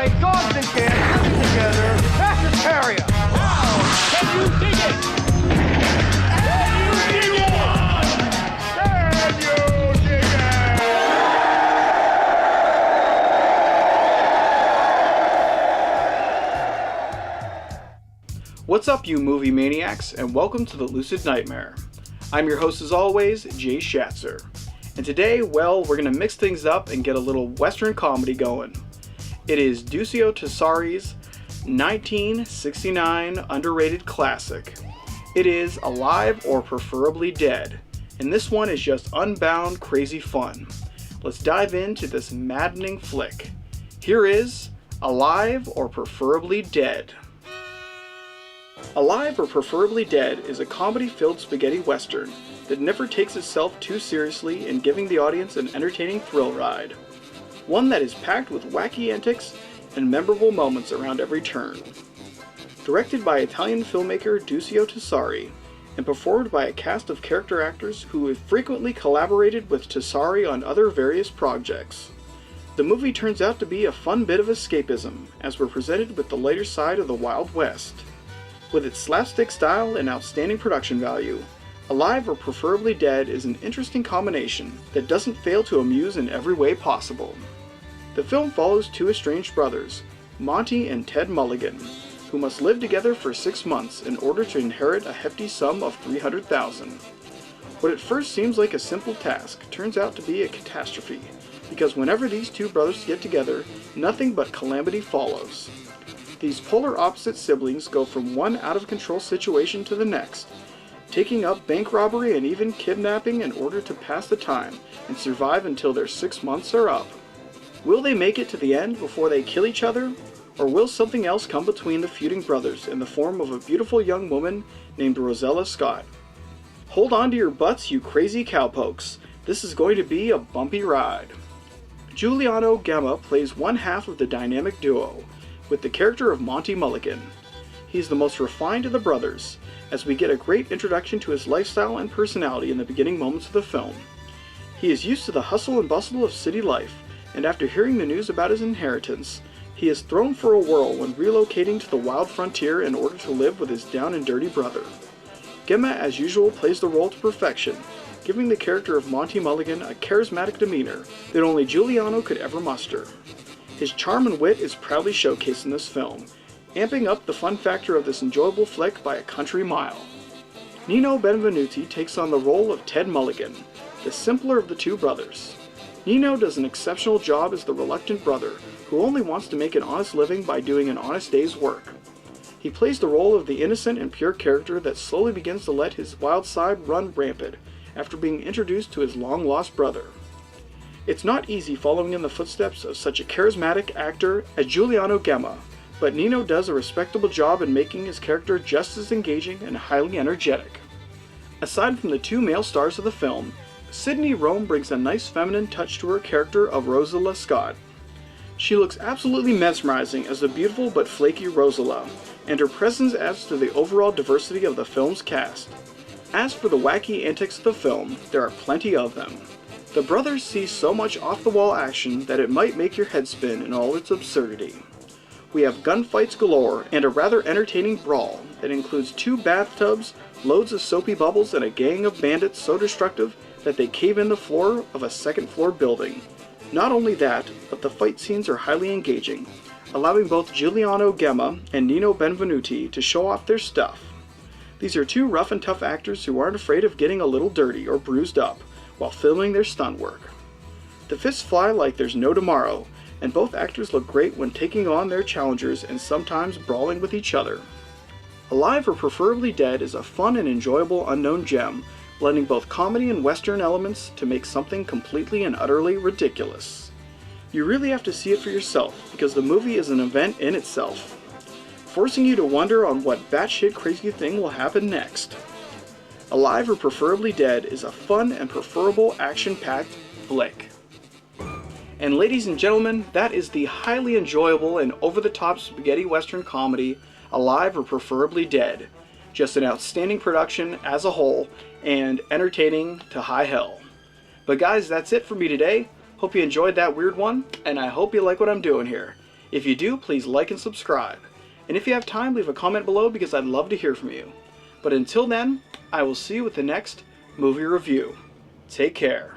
why dogs and cats living together, that's hysteria. Wow! Can you dig it? Can you dig it? Can you dig it? What's up, you movie maniacs, and welcome to the Lucid Nightmare. I'm your host as always, Jay Shatzer. And today, well, we're going to mix things up and get a little Western comedy going. It is Duccio Tessari's 1969 underrated classic. It is Alive or Preferably Dead, and this one is just unbound crazy fun. Let's dive into this maddening flick. Here is Alive or Preferably Dead. Alive or Preferably Dead is a comedy-filled spaghetti western that never takes itself too seriously in giving the audience an entertaining thrill ride. One that is packed with wacky antics and memorable moments around every turn. Directed by Italian filmmaker Duccio Tessari and performed by a cast of character actors who have frequently collaborated with Tessari on other various projects. The movie turns out to be a fun bit of escapism as we're presented with the lighter side of the Wild West. With its slapstick style and outstanding production value, Alive or Preferably Dead is an interesting combination that doesn't fail to amuse in every way possible. The film follows two estranged brothers, Monty and Ted Mulligan, who must live together for 6 months in order to inherit a hefty sum of $300,000. What at first seems like a simple task turns out to be a catastrophe, because whenever these two brothers get together, nothing but calamity follows. These polar opposite siblings go from one out-of-control situation to the next, taking up bank robbery and even kidnapping in order to pass the time and survive until their 6 months are up. Will they make it to the end before they kill each other? Or will something else come between the feuding brothers in the form of a beautiful young woman named Rosella Scott? Hold on to your butts, you crazy cowpokes. This is going to be a bumpy ride. Giuliano Gemma plays one half of the dynamic duo, with the character of Monty Mulligan. He's the most refined of the brothers, as we get a great introduction to his lifestyle and personality in the beginning moments of the film. He is used to the hustle and bustle of city life, and after hearing the news about his inheritance, he is thrown for a whirl when relocating to the wild frontier in order to live with his down and dirty brother. Gemma, as usual, plays the role to perfection, giving the character of Monty Mulligan a charismatic demeanor that only Giuliano could ever muster. His charm and wit is proudly showcased in this film, amping up the fun factor of this enjoyable flick by a country mile. Nino Benvenuti takes on the role of Ted Mulligan, the simpler of the two brothers. Nino does an exceptional job as the reluctant brother who only wants to make an honest living by doing an honest day's work. He plays the role of the innocent and pure character that slowly begins to let his wild side run rampant after being introduced to his long-lost brother. It's not easy following in the footsteps of such a charismatic actor as Giuliano Gemma, but Nino does a respectable job in making his character just as engaging and highly energetic. Aside from the two male stars of the film, Sydney Rome brings a nice feminine touch to her character of Rosella Scott. She looks absolutely mesmerizing as the beautiful but flaky Rosella, and her presence adds to the overall diversity of the film's cast. As for the wacky antics of the film, there are plenty of them. The brothers see so much off-the-wall action that it might make your head spin in all its absurdity. We have gunfights galore and a rather entertaining brawl that includes 2 bathtubs, loads of soapy bubbles, and a gang of bandits so destructive that they cave in the floor of a second-floor building. Not only that, but the fight scenes are highly engaging, allowing both Giuliano Gemma and Nino Benvenuti to show off their stuff. These are 2 rough and tough actors who aren't afraid of getting a little dirty or bruised up while filming their stunt work. The fists fly like there's no tomorrow, and both actors look great when taking on their challengers and sometimes brawling with each other. Alive or Preferably Dead is a fun and enjoyable unknown gem, blending both comedy and western elements to make something completely and utterly ridiculous. You really have to see it for yourself, because the movie is an event in itself, forcing you to wonder on what batshit crazy thing will happen next. Alive or Preferably Dead is a fun and preferable action-packed flick. And ladies and gentlemen, that is the highly enjoyable and over-the-top spaghetti western comedy, Alive or Preferably Dead. Just an outstanding production as a whole, and entertaining to high hell. But guys, that's it for me today. Hope you enjoyed that weird one, and I hope you like what I'm doing here. If you do, please like and subscribe. And if you have time, leave a comment below because I'd love to hear from you. But until then, I will see you with the next movie review. Take care.